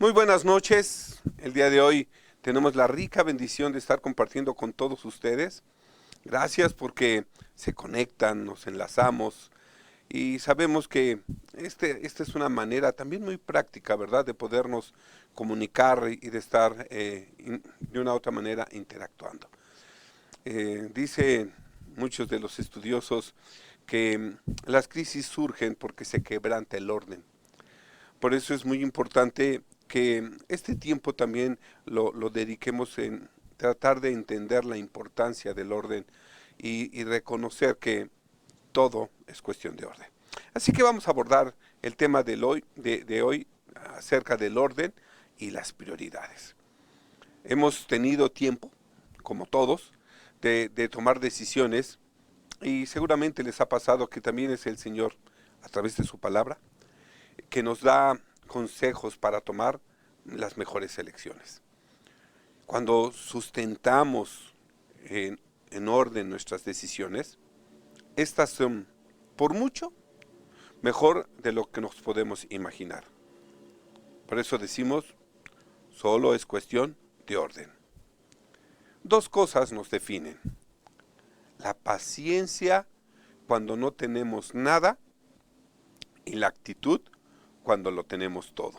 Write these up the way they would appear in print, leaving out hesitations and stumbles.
Muy buenas noches. El día de hoy tenemos la rica bendición de estar compartiendo con todos ustedes. Gracias porque se conectan, nos enlazamos y sabemos que esta es una manera también muy práctica, ¿verdad?, de podernos comunicar y de estar de una u otra manera interactuando. Dice muchos de los estudiosos que las crisis surgen porque se quebranta el orden. Por eso es muy importante que este tiempo también lo dediquemos en tratar de entender la importancia del orden y reconocer que todo es cuestión de orden. Así que vamos a abordar el tema de hoy acerca del orden y las prioridades. Hemos tenido tiempo, como todos, de tomar decisiones y seguramente les ha pasado que también es el Señor, a través de su palabra, que nos da consejos para tomar las mejores elecciones. Cuando sustentamos en orden nuestras decisiones, estas son, por mucho, mejor de lo que nos podemos imaginar. Por eso decimos, solo es cuestión de orden. Dos cosas nos definen: la paciencia cuando no tenemos nada y la actitud cuando lo tenemos todo.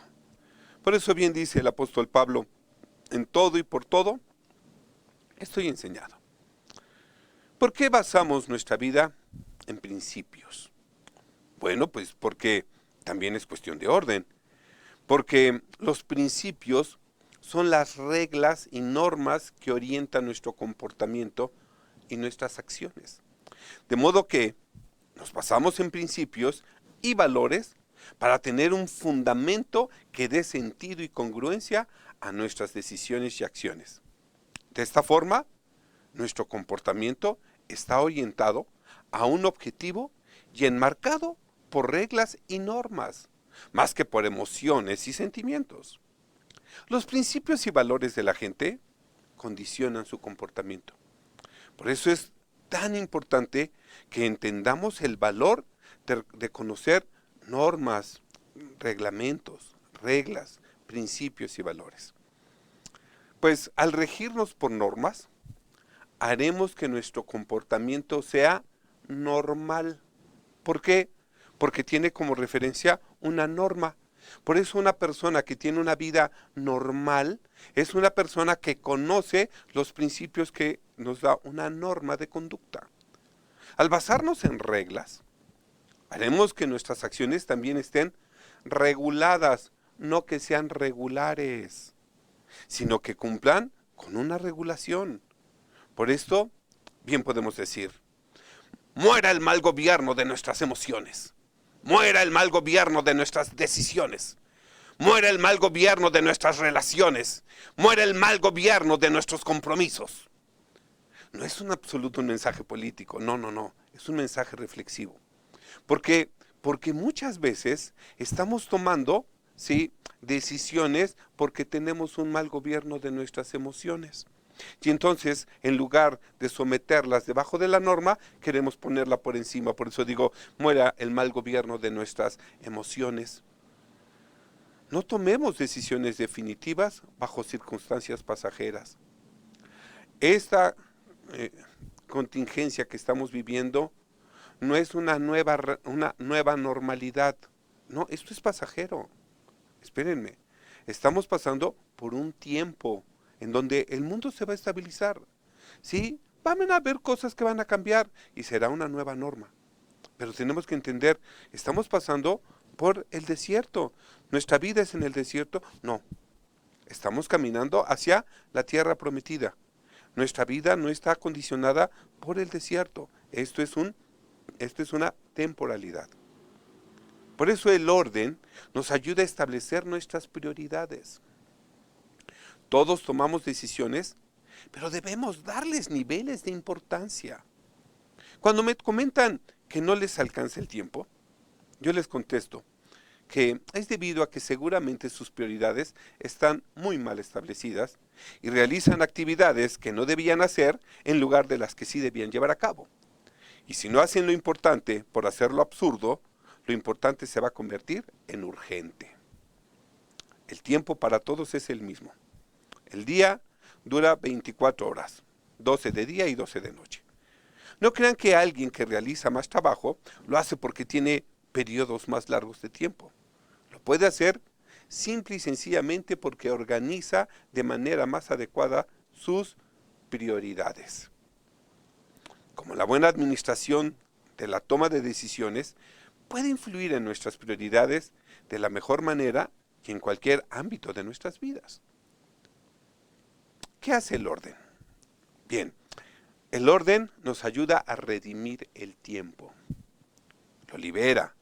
Por eso bien dice el apóstol Pablo, en todo y por todo estoy enseñado. ¿Por qué basamos nuestra vida en principios? Bueno, pues porque también es cuestión de orden. Porque los principios son las reglas y normas que orientan nuestro comportamiento y nuestras acciones. De modo que nos basamos en principios y valores para tener un fundamento que dé sentido y congruencia a nuestras decisiones y acciones. De esta forma, nuestro comportamiento está orientado a un objetivo y enmarcado por reglas y normas, más que por emociones y sentimientos. Los principios y valores de la gente condicionan su comportamiento. Por eso es tan importante que entendamos el valor de conocer normas, reglamentos, reglas, principios y valores. Pues al regirnos por normas, haremos que nuestro comportamiento sea normal. ¿Por qué? Porque tiene como referencia una norma. Por eso una persona que tiene una vida normal es una persona que conoce los principios que nos da una norma de conducta. Al basarnos en reglas, haremos que nuestras acciones también estén reguladas, no que sean regulares, sino que cumplan con una regulación. Por esto, bien podemos decir, muera el mal gobierno de nuestras emociones, muera el mal gobierno de nuestras decisiones, muera el mal gobierno de nuestras relaciones, muera el mal gobierno de nuestros compromisos. No es un absoluto mensaje político, no, es un mensaje reflexivo. Porque muchas veces estamos tomando, ¿sí?, decisiones porque tenemos un mal gobierno de nuestras emociones. Y entonces, en lugar de someterlas debajo de la norma, queremos ponerla por encima. Por eso digo, muera el mal gobierno de nuestras emociones. No tomemos decisiones definitivas bajo circunstancias pasajeras. Esta contingencia que estamos viviendo no es una nueva normalidad. No, esto es pasajero. Espérenme, estamos pasando por un tiempo en donde el mundo se va a estabilizar. Sí, van a haber cosas que van a cambiar y será una nueva norma. Pero tenemos que entender, estamos pasando por el desierto. ¿Nuestra vida es en el desierto? No. estamos caminando hacia la tierra prometida. Nuestra vida no está condicionada por el desierto. Esto es una temporalidad. Por eso el orden nos ayuda a establecer nuestras prioridades. Todos tomamos decisiones, pero debemos darles niveles de importancia. Cuando me comentan que no les alcanza el tiempo, yo les contesto que es debido a que seguramente sus prioridades están muy mal establecidas y realizan actividades que no debían hacer en lugar de las que sí debían llevar a cabo. Y si no hacen lo importante por hacer lo absurdo, lo importante se va a convertir en urgente. El tiempo para todos es el mismo. El día dura 24 horas, 12 de día y 12 de noche. No crean que alguien que realiza más trabajo lo hace porque tiene periodos más largos de tiempo. Lo puede hacer simple y sencillamente porque organiza de manera más adecuada sus prioridades. Como la buena administración de la toma de decisiones puede influir en nuestras prioridades de la mejor manera y en cualquier ámbito de nuestras vidas. ¿Qué hace el orden? Bien, el orden nos ayuda a redimir el tiempo. Lo libera.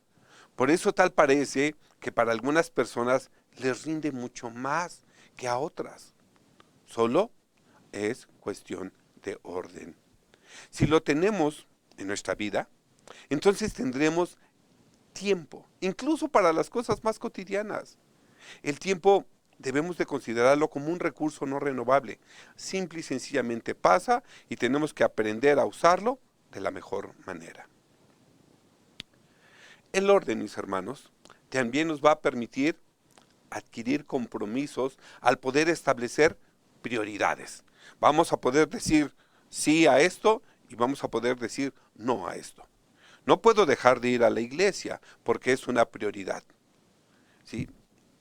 Por eso tal parece que para algunas personas les rinde mucho más que a otras. Solo es cuestión de orden. Si lo tenemos en nuestra vida, entonces tendremos tiempo, incluso para las cosas más cotidianas. El tiempo debemos de considerarlo como un recurso no renovable. Simple y sencillamente pasa y tenemos que aprender a usarlo de la mejor manera. El orden, mis hermanos, también nos va a permitir adquirir compromisos al poder establecer prioridades. Vamos a poder decir sí a esto y vamos a poder decir no a esto. No puedo dejar de ir a la iglesia porque es una prioridad. ¿Sí?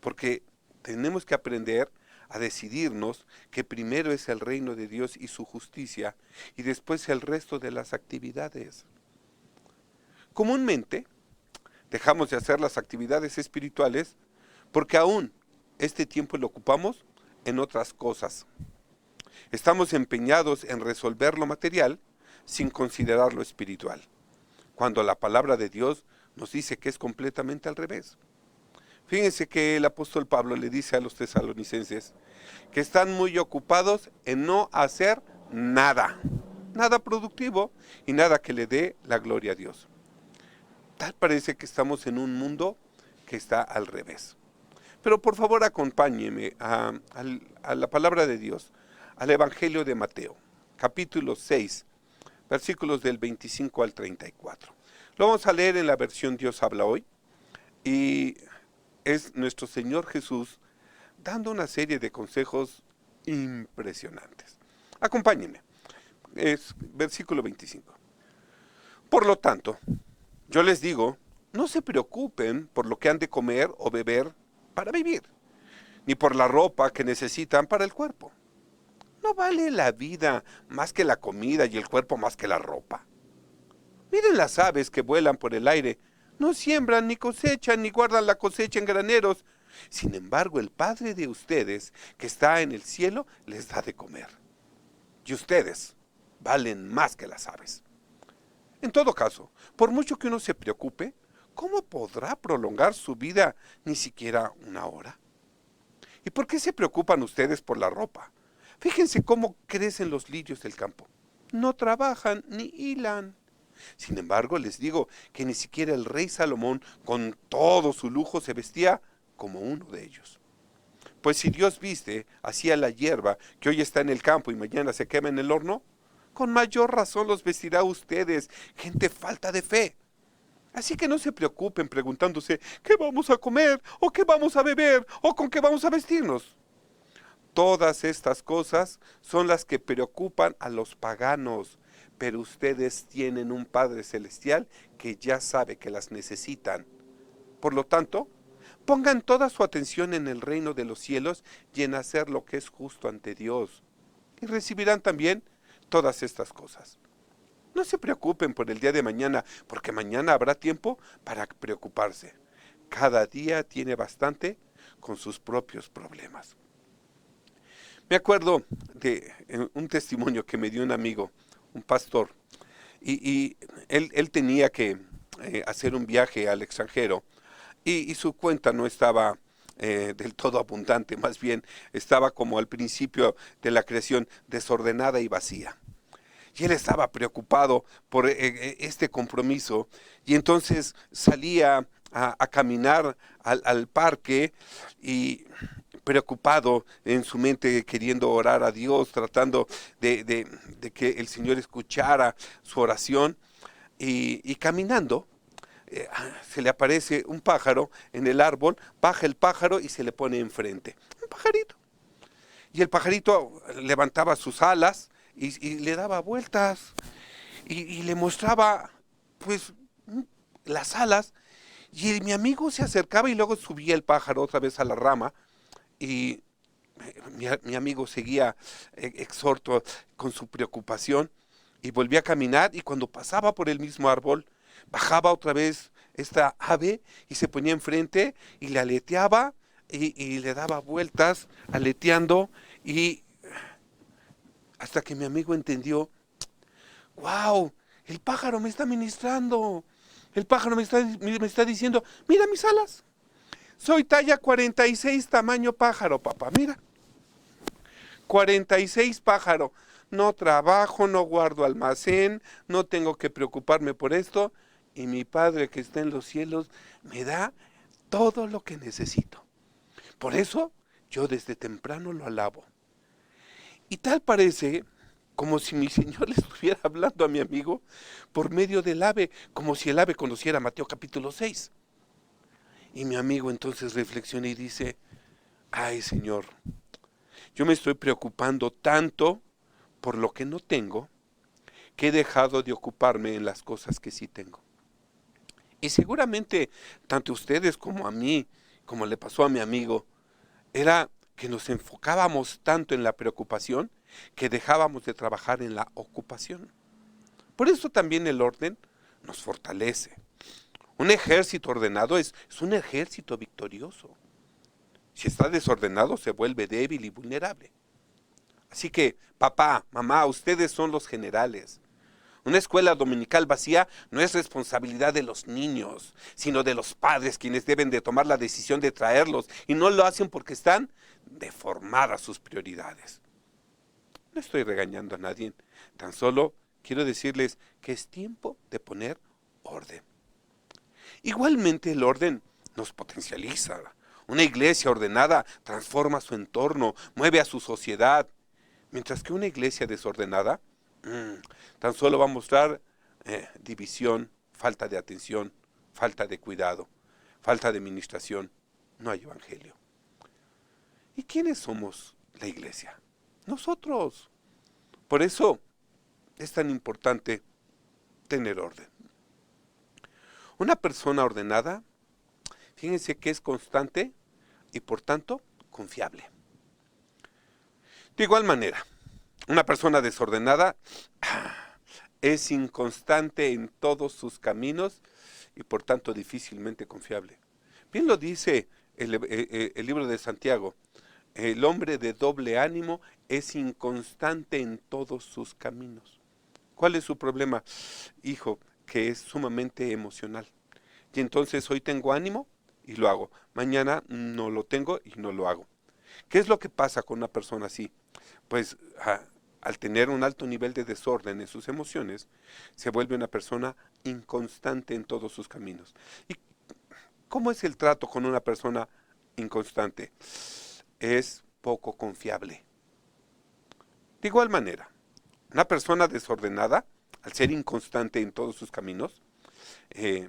Porque tenemos que aprender a decidirnos que primero es el reino de Dios y su justicia y después el resto de las actividades. Comúnmente dejamos de hacer las actividades espirituales porque aún este tiempo lo ocupamos en otras cosas. Estamos empeñados en resolver lo material sin considerar lo espiritual, cuando la palabra de Dios nos dice que es completamente al revés. Fíjense que el apóstol Pablo le dice a los tesalonicenses que están muy ocupados en no hacer nada, nada productivo y nada que le dé la gloria a Dios. Tal parece que estamos en un mundo que está al revés. Pero por favor acompáñeme a la palabra de Dios, al Evangelio de Mateo, capítulo 6, versículos del 25 al 34. Lo vamos a leer en la versión Dios habla hoy y es nuestro Señor Jesús dando una serie de consejos impresionantes. Acompáñenme, es versículo 25. Por lo tanto, yo les digo, no se preocupen por lo que han de comer o beber para vivir, ni por la ropa que necesitan para el cuerpo. ¿No vale la vida más que la comida y el cuerpo más que la ropa? Miren las aves que vuelan por el aire. No siembran, ni cosechan, ni guardan la cosecha en graneros. Sin embargo, el Padre de ustedes, que está en el cielo, les da de comer. Y ustedes valen más que las aves. En todo caso, por mucho que uno se preocupe, ¿cómo podrá prolongar su vida ni siquiera una hora? ¿Y por qué se preocupan ustedes por la ropa? Fíjense cómo crecen los lirios del campo. No trabajan ni hilan. Sin embargo, les digo que ni siquiera el rey Salomón, con todo su lujo, se vestía como uno de ellos. Pues si Dios viste así a la hierba que hoy está en el campo y mañana se quema en el horno, con mayor razón los vestirá a ustedes, gente falta de fe. Así que no se preocupen preguntándose, ¿qué vamos a comer? ¿O qué vamos a beber? ¿O con qué vamos a vestirnos? Todas estas cosas son las que preocupan a los paganos, pero ustedes tienen un Padre Celestial que ya sabe que las necesitan. Por lo tanto, pongan toda su atención en el reino de los cielos y en hacer lo que es justo ante Dios, y recibirán también todas estas cosas. No se preocupen por el día de mañana, porque mañana habrá tiempo para preocuparse. Cada día tiene bastante con sus propios problemas. Me acuerdo de un testimonio que me dio un amigo, un pastor, y él tenía que hacer un viaje al extranjero y su cuenta no estaba del todo abundante, más bien estaba como al principio de la creación, desordenada y vacía. Y él estaba preocupado por este compromiso y entonces salía a caminar al parque y preocupado en su mente, queriendo orar a Dios, tratando de que el Señor escuchara su oración y caminando. Se le aparece un pájaro en el árbol, baja el pájaro y se le pone enfrente. Un pajarito. Y el pajarito levantaba sus alas y le daba vueltas y le mostraba pues las alas. Y mi amigo se acercaba y luego subía el pájaro otra vez a la rama y mi amigo seguía exhorto con su preocupación y volvía a caminar y cuando pasaba por el mismo árbol, bajaba otra vez esta ave y se ponía enfrente y le aleteaba y le daba vueltas aleteando y hasta que mi amigo entendió, wow, el pájaro me está ministrando, el pájaro me está diciendo, mira mis alas, soy talla 46 tamaño pájaro, papá, mira. 46 pájaro. No trabajo, no guardo almacén, no tengo que preocuparme por esto. Y mi Padre que está en los cielos me da todo lo que necesito. Por eso yo desde temprano lo alabo. Y tal parece como si mi Señor le estuviera hablando a mi amigo por medio del ave, como si el ave conociera Mateo capítulo 6. Y mi amigo entonces reflexiona y dice, ay Señor, yo me estoy preocupando tanto por lo que no tengo, que he dejado de ocuparme en las cosas que sí tengo. Y seguramente, tanto ustedes como a mí, como le pasó a mi amigo, era que nos enfocábamos tanto en la preocupación que dejábamos de trabajar en la ocupación. Por eso también el orden nos fortalece. Un ejército ordenado es un ejército victorioso. Si está desordenado, se vuelve débil y vulnerable. Así que, papá, mamá, ustedes son los generales. Una escuela dominical vacía no es responsabilidad de los niños, sino de los padres quienes deben de tomar la decisión de traerlos y no lo hacen porque están deformadas sus prioridades. No estoy regañando a nadie, tan solo quiero decirles que es tiempo de poner orden. Igualmente el orden nos potencializa. Una iglesia ordenada transforma su entorno, mueve a su sociedad, mientras que una iglesia desordenada tan solo va a mostrar división, falta de atención, falta de cuidado, falta de administración. No hay evangelio. ¿Y quiénes somos la iglesia? Nosotros. Por eso es tan importante tener orden. Una persona ordenada, fíjense que es constante y por tanto confiable. De igual manera, una persona desordenada es inconstante en todos sus caminos y por tanto difícilmente confiable. Bien lo dice el libro de Santiago, el hombre de doble ánimo es inconstante en todos sus caminos. ¿Cuál es su problema? Hijo, que es sumamente emocional. Y entonces hoy tengo ánimo y lo hago. Mañana no lo tengo y no lo hago. ¿Qué es lo que pasa con una persona así? Pues al tener un alto nivel de desorden en sus emociones, se vuelve una persona inconstante en todos sus caminos. ¿Y cómo es el trato con una persona inconstante? Es poco confiable. De igual manera, una persona desordenada, al ser inconstante en todos sus caminos, eh,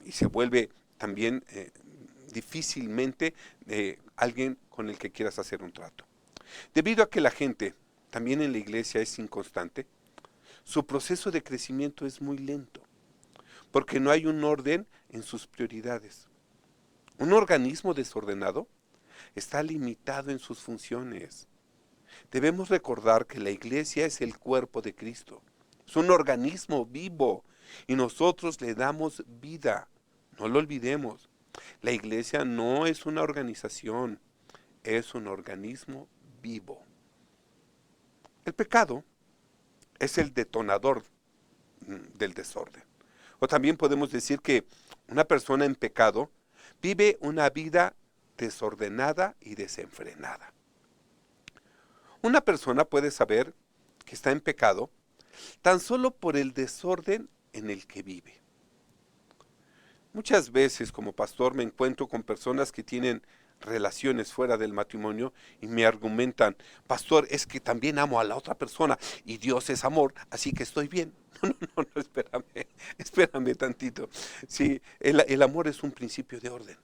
y se vuelve también difícilmente alguien con el que quieras hacer un trato. Debido a que la gente, también en la iglesia, es inconstante, su proceso de crecimiento es muy lento, porque no hay un orden en sus prioridades. Un organismo desordenado está limitado en sus funciones. Debemos recordar que la iglesia es el cuerpo de Cristo. Es un organismo vivo y nosotros le damos vida. No lo olvidemos. La iglesia no es una organización, es un organismo vivo. El pecado es el detonador del desorden. O también podemos decir que una persona en pecado vive una vida desordenada y desenfrenada. Una persona puede saber que está en pecado tan solo por el desorden en el que vive. Muchas veces como pastor me encuentro con personas que tienen relaciones fuera del matrimonio y me argumentan, pastor, es que también amo a la otra persona y Dios es amor, así que estoy bien. No, espérame tantito. Sí, el amor es un principio de orden.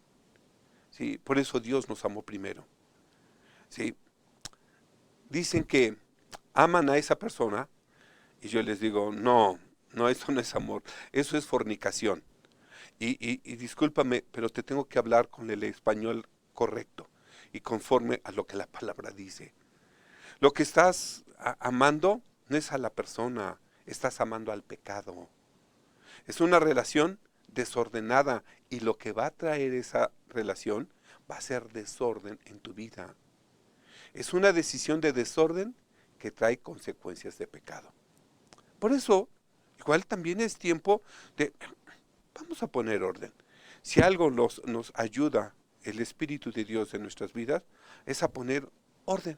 Sí, por eso Dios nos amó primero. Sí, dicen que aman a esa persona y yo les digo, no, eso no es amor, eso es fornicación. Y discúlpame, pero te tengo que hablar con el español correcto y conforme a lo que la palabra dice. Lo que estás amando no es a la persona, estás amando al pecado. Es una relación desordenada y lo que va a traer esa relación va a ser desorden en tu vida. Es una decisión de desorden que trae consecuencias de pecado. Por eso, igual también es tiempo de, vamos a poner orden. Si algo nos ayuda el Espíritu de Dios en nuestras vidas, es a poner orden.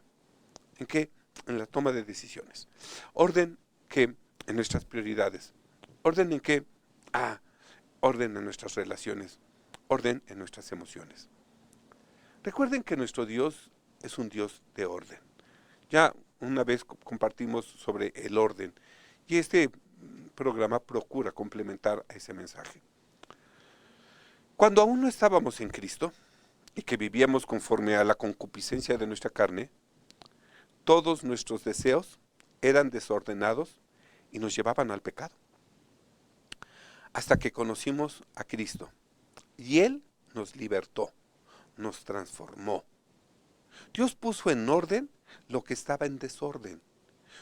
¿En qué? En la toma de decisiones. Orden que en nuestras prioridades. Orden en qué? Orden en nuestras relaciones. Orden en nuestras emociones. Recuerden que nuestro Dios es un Dios de orden. Ya una vez compartimos sobre el orden y este programa procura complementar a ese mensaje. Cuando aún no estábamos en Cristo y que vivíamos conforme a la concupiscencia de nuestra carne, todos nuestros deseos eran desordenados y nos llevaban al pecado. Hasta que conocimos a Cristo y Él nos libertó, nos transformó. Dios puso en orden lo que estaba en desorden.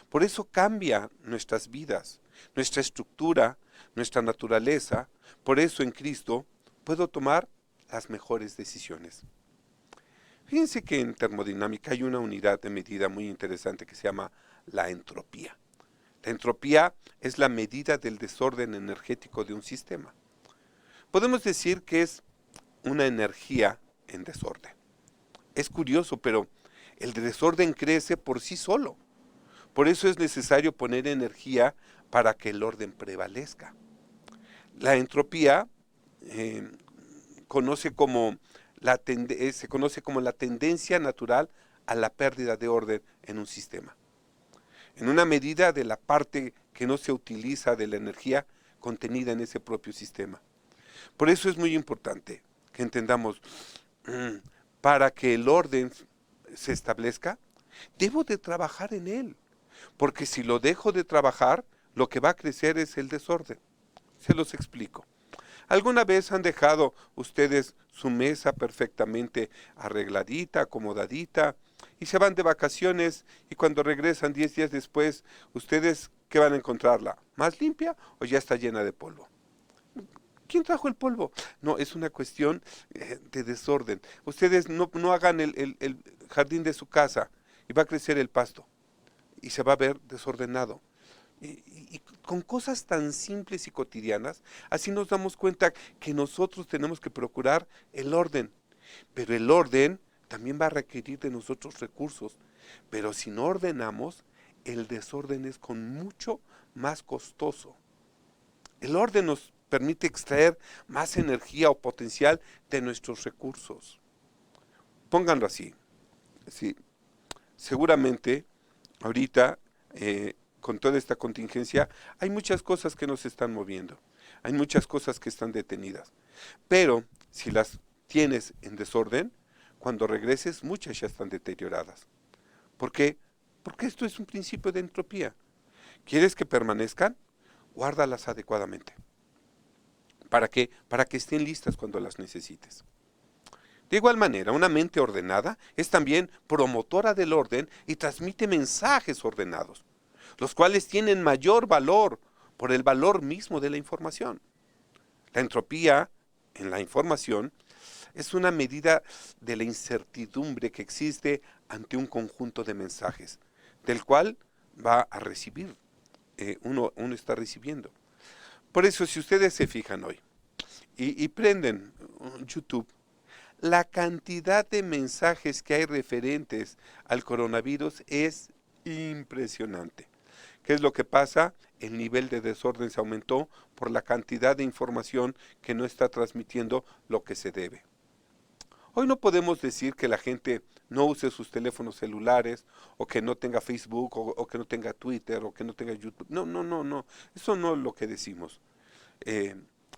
Por eso cambia nuestras vidas, nuestra estructura, nuestra naturaleza. Por eso en Cristo puedo tomar las mejores decisiones. Fíjense que en termodinámica hay una unidad de medida muy interesante que se llama la entropía. La entropía es la medida del desorden energético de un sistema. Podemos decir que es una energía en desorden. Es curioso, pero el desorden crece por sí solo. Por eso es necesario poner energía para que el orden prevalezca. La entropía se conoce como la tendencia natural a la pérdida de orden en un sistema. En una medida de la parte que no se utiliza de la energía contenida en ese propio sistema. Por eso es muy importante que entendamos, para que el orden se establezca, debo de trabajar en él. Porque si lo dejo de trabajar, lo que va a crecer es el desorden. Se los explico. ¿Alguna vez han dejado ustedes su mesa perfectamente arregladita, acomodadita, y se van de vacaciones y cuando regresan 10 días después, ustedes qué van a encontrarla? ¿Más limpia o ya está llena de polvo? ¿Quién trajo el polvo? No, es una cuestión de desorden. Ustedes no hagan el jardín de su casa y va a crecer el pasto y se va a ver desordenado. Y con cosas tan simples y cotidianas, así nos damos cuenta que nosotros tenemos que procurar el orden. Pero el orden también va a requerir de nosotros recursos. Pero si no ordenamos, el desorden es con mucho más costoso. El orden nos permite extraer más energía o potencial de nuestros recursos. Pónganlo así. Sí, seguramente ahorita con toda esta contingencia, hay muchas cosas que nos están moviendo, hay muchas cosas que están detenidas, pero si las tienes en desorden, cuando regreses muchas ya están deterioradas. ¿Por qué? Porque esto es un principio de entropía. ¿Quieres que permanezcan? Guárdalas adecuadamente. ¿Para qué? Para que estén listas cuando las necesites. De igual manera, una mente ordenada es también promotora del orden y transmite mensajes ordenados, los cuales tienen mayor valor por el valor mismo de la información. La entropía en la información es una medida de la incertidumbre que existe ante un conjunto de mensajes, del cual va a recibir, uno está recibiendo. Por eso, si ustedes se fijan hoy y prenden YouTube, la cantidad de mensajes que hay referentes al coronavirus es impresionante. ¿Qué es lo que pasa? El nivel de desorden se aumentó por la cantidad de información que no está transmitiendo lo que se debe. Hoy no podemos decir que la gente no use sus teléfonos celulares o que no tenga Facebook o que no tenga Twitter o que no tenga YouTube. No, no, no, no. Eso no es lo que decimos. Eh,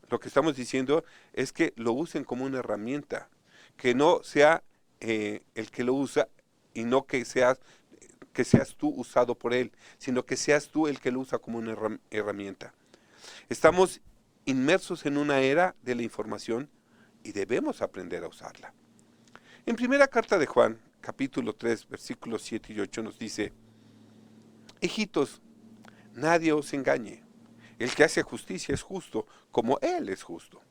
lo que estamos diciendo es que lo usen como una herramienta, que no sea el que lo usa y no que seas tú usado por él, sino que seas tú el que lo usa como una herramienta. Estamos inmersos en una era de la información y debemos aprender a usarla. En primera carta de Juan, capítulo 3, versículos 7 y 8 nos dice: hijitos, nadie os engañe. El que hace justicia es justo, como Él es justo.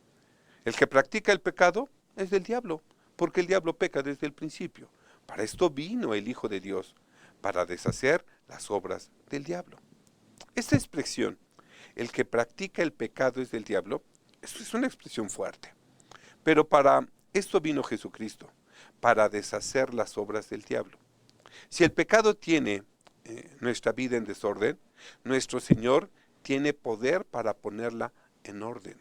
El que practica el pecado es del diablo, porque el diablo peca desde el principio. Para esto vino el Hijo de Dios, para deshacer las obras del diablo. Esta expresión, el que practica el pecado es del diablo, esto es una expresión fuerte. Pero para esto vino Jesucristo, para deshacer las obras del diablo. Si el pecado tiene nuestra vida en desorden, nuestro Señor tiene poder para ponerla en orden.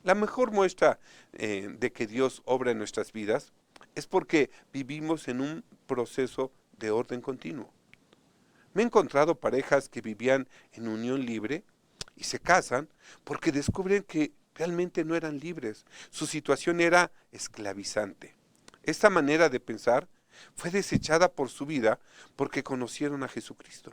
La mejor muestra de que Dios obra en nuestras vidas es porque vivimos en un proceso de orden continuo. Me he encontrado parejas que vivían en unión libre y se casan porque descubren que realmente no eran libres. Su situación era esclavizante. Esta manera de pensar fue desechada por su vida porque conocieron a Jesucristo.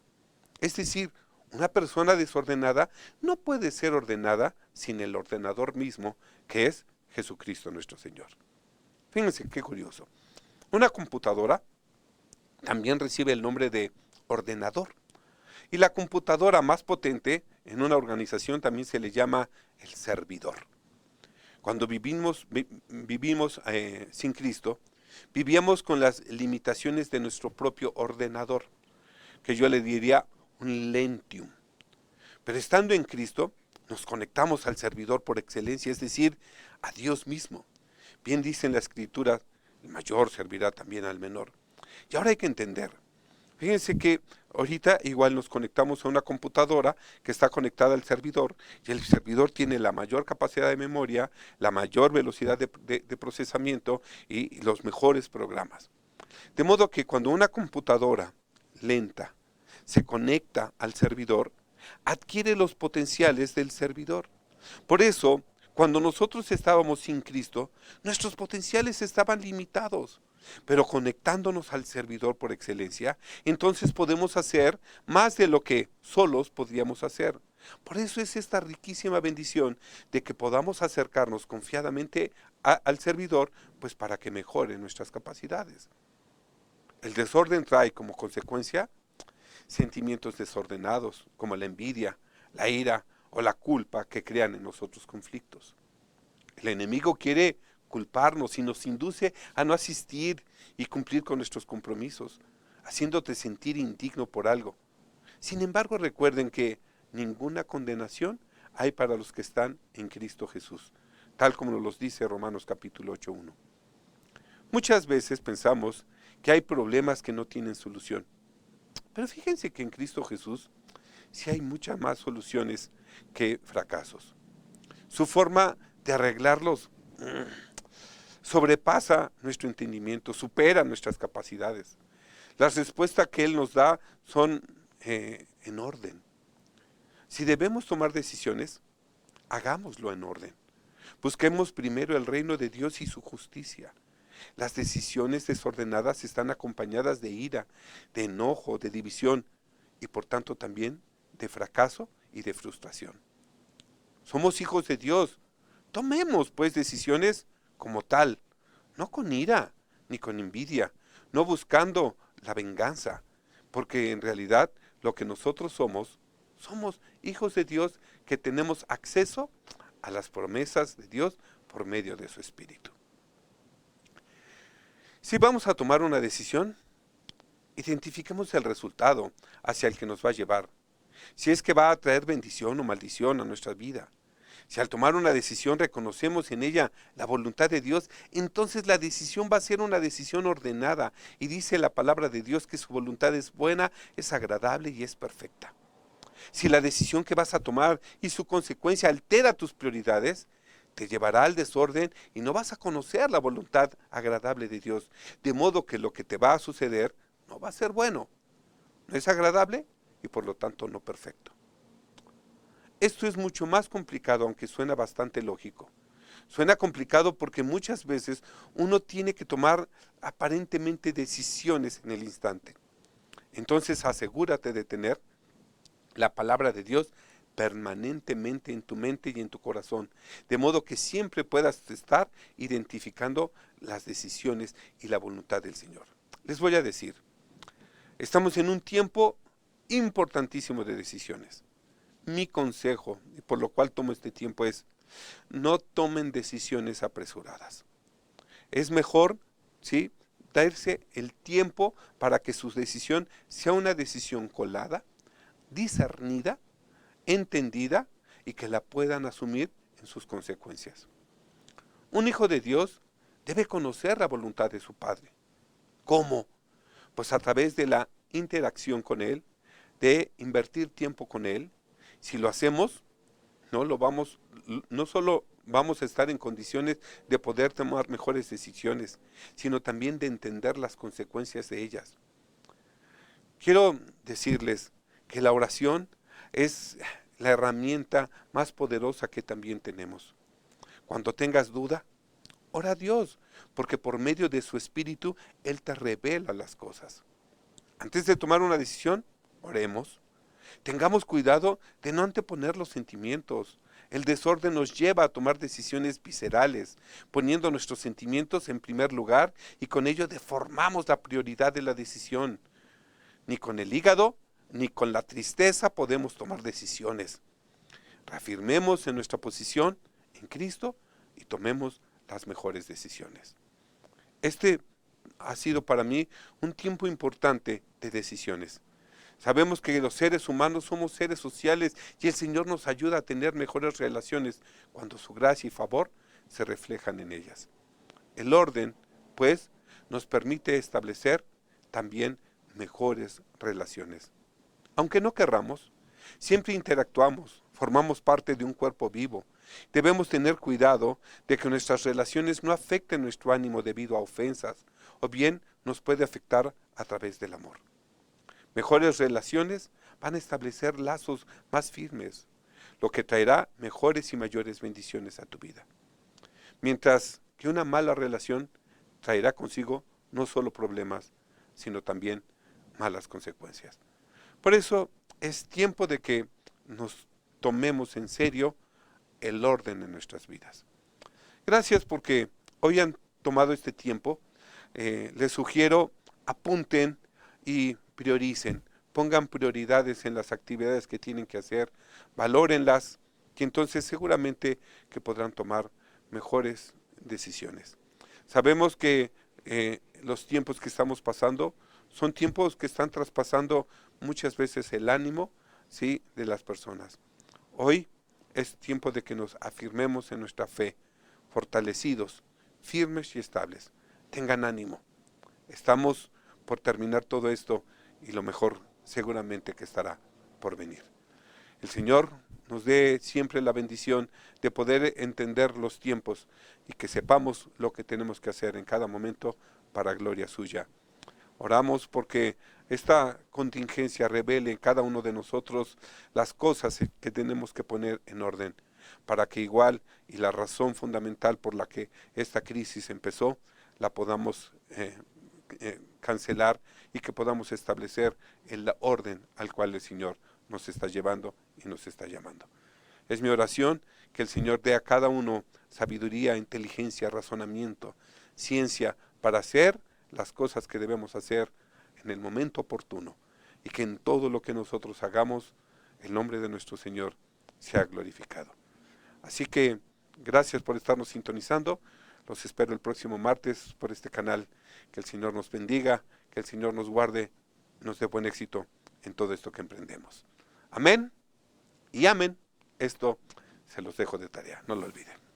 Es decir, una persona desordenada no puede ser ordenada sin el ordenador mismo, que es Jesucristo nuestro Señor. Fíjense qué curioso. Una computadora también recibe el nombre de ordenador. Y la computadora más potente en una organización también se le llama el servidor. Cuando vivimos sin Cristo, vivíamos con las limitaciones de nuestro propio ordenador, que yo le diría un Lentium. Pero estando en Cristo, nos conectamos al servidor por excelencia, es decir, a Dios mismo. Bien dice en la Escritura, el mayor servirá también al menor. Y ahora hay que entender. Fíjense que ahorita igual nos conectamos a una computadora que está conectada al servidor y el servidor tiene la mayor capacidad de memoria, la mayor velocidad de procesamiento y los mejores programas. De modo que cuando una computadora lenta se conecta al servidor, adquiere los potenciales del servidor. Por eso, cuando nosotros estábamos sin Cristo, nuestros potenciales estaban limitados. Pero conectándonos al servidor por excelencia, entonces podemos hacer más de lo que solos podríamos hacer. Por eso es esta riquísima bendición de que podamos acercarnos confiadamente al servidor, pues para que mejore nuestras capacidades. El desorden trae como consecuencia sentimientos desordenados, como la envidia, la ira o la culpa que crean en nosotros conflictos. El enemigo quiere culparnos y nos induce a no asistir y cumplir con nuestros compromisos, haciéndote sentir indigno por algo. Sin embargo, recuerden que ninguna condenación hay para los que están en Cristo Jesús, tal como nos los dice Romanos capítulo 8:1. Muchas veces pensamos que hay problemas que no tienen solución, pero fíjense que en Cristo Jesús sí hay muchas más soluciones que fracasos. Su forma de arreglarlos sobrepasa nuestro entendimiento, supera nuestras capacidades. Las respuestas que Él nos da son en orden. Si debemos tomar decisiones, hagámoslo en orden. Busquemos primero el reino de Dios y su justicia. Las decisiones desordenadas están acompañadas de ira, de enojo, de división y por tanto también de fracaso y de frustración. Somos hijos de Dios. Tomemos pues decisiones como tal, no con ira ni con envidia, no buscando la venganza, porque en realidad lo que nosotros somos hijos de Dios que tenemos acceso a las promesas de Dios por medio de su Espíritu. Si vamos a tomar una decisión, identifiquemos el resultado hacia el que nos va a llevar. Si es que va a traer bendición o maldición a nuestra vida. Si al tomar una decisión reconocemos en ella la voluntad de Dios, entonces la decisión va a ser una decisión ordenada. Y dice la palabra de Dios que su voluntad es buena, es agradable y es perfecta. Si la decisión que vas a tomar y su consecuencia altera tus prioridades, te llevará al desorden y no vas a conocer la voluntad agradable de Dios. De modo que lo que te va a suceder no va a ser bueno, no es agradable y por lo tanto no perfecto. Esto es mucho más complicado, aunque suena bastante lógico. Suena complicado porque muchas veces uno tiene que tomar aparentemente decisiones en el instante. Entonces asegúrate de tener la palabra de Dios permanentemente en tu mente y en tu corazón, de modo que siempre puedas estar identificando las decisiones y la voluntad del Señor. Les voy a decir, estamos en un tiempo importantísimo de decisiones. Mi consejo, y por lo cual tomo este tiempo, es no tomen decisiones apresuradas. Es mejor, ¿sí?, darse el tiempo para que su decisión sea una decisión colada, discernida, entendida y que la puedan asumir en sus consecuencias. Un hijo de Dios debe conocer la voluntad de su Padre. ¿Cómo? Pues a través de la interacción con Él, de invertir tiempo con Él. Si lo hacemos, no solo vamos a estar en condiciones de poder tomar mejores decisiones, sino también de entender las consecuencias de ellas. Quiero decirles que la oración es la herramienta más poderosa que también tenemos. Cuando tengas duda, ora a Dios, porque por medio de su Espíritu Él te revela las cosas. Antes de tomar una decisión, oremos. Tengamos cuidado de no anteponer los sentimientos. El desorden nos lleva a tomar decisiones viscerales, poniendo nuestros sentimientos en primer lugar y con ello deformamos la prioridad de la decisión. Ni con el hígado, ni con la tristeza podemos tomar decisiones. Reafirmemos en nuestra posición en Cristo y tomemos las mejores decisiones. Este ha sido para mí un tiempo importante de decisiones. Sabemos que los seres humanos somos seres sociales y el Señor nos ayuda a tener mejores relaciones cuando su gracia y favor se reflejan en ellas. El orden, pues, nos permite establecer también mejores relaciones. Aunque no querramos, siempre interactuamos, formamos parte de un cuerpo vivo. Debemos tener cuidado de que nuestras relaciones no afecten nuestro ánimo debido a ofensas, o bien nos puede afectar a través del amor. Mejores relaciones van a establecer lazos más firmes, lo que traerá mejores y mayores bendiciones a tu vida. Mientras que una mala relación traerá consigo no solo problemas, sino también malas consecuencias. Por eso es tiempo de que nos tomemos en serio el orden en nuestras vidas. Gracias porque hoy han tomado este tiempo. Les sugiero apunten y prioricen, pongan prioridades en las actividades que tienen que hacer, valórenlas, que entonces seguramente que podrán tomar mejores decisiones. Sabemos que los tiempos que estamos pasando son tiempos que están traspasando muchas veces el ánimo, ¿sí?, de las personas. Hoy es tiempo de que nos afirmemos en nuestra fe, fortalecidos, firmes y estables. Tengan ánimo. Estamos por terminar todo esto y lo mejor seguramente que estará por venir. El Señor nos dé siempre la bendición de poder entender los tiempos y que sepamos lo que tenemos que hacer en cada momento para gloria suya. Oramos porque esta contingencia revele en cada uno de nosotros las cosas que tenemos que poner en orden, para que igual y la razón fundamental por la que esta crisis empezó, la podamos cancelar y que podamos establecer el orden al cual el Señor nos está llevando y nos está llamando. Es mi oración que el Señor dé a cada uno sabiduría, inteligencia, razonamiento, ciencia para hacer las cosas que debemos hacer en el momento oportuno y que en todo lo que nosotros hagamos el nombre de nuestro Señor sea glorificado. Así que gracias por estarnos sintonizando. Los espero el próximo martes por este canal. Que el Señor nos bendiga, que el Señor nos guarde nos dé buen éxito en todo esto que emprendemos. Amén y amén. Esto se los dejo de tarea, no lo olviden.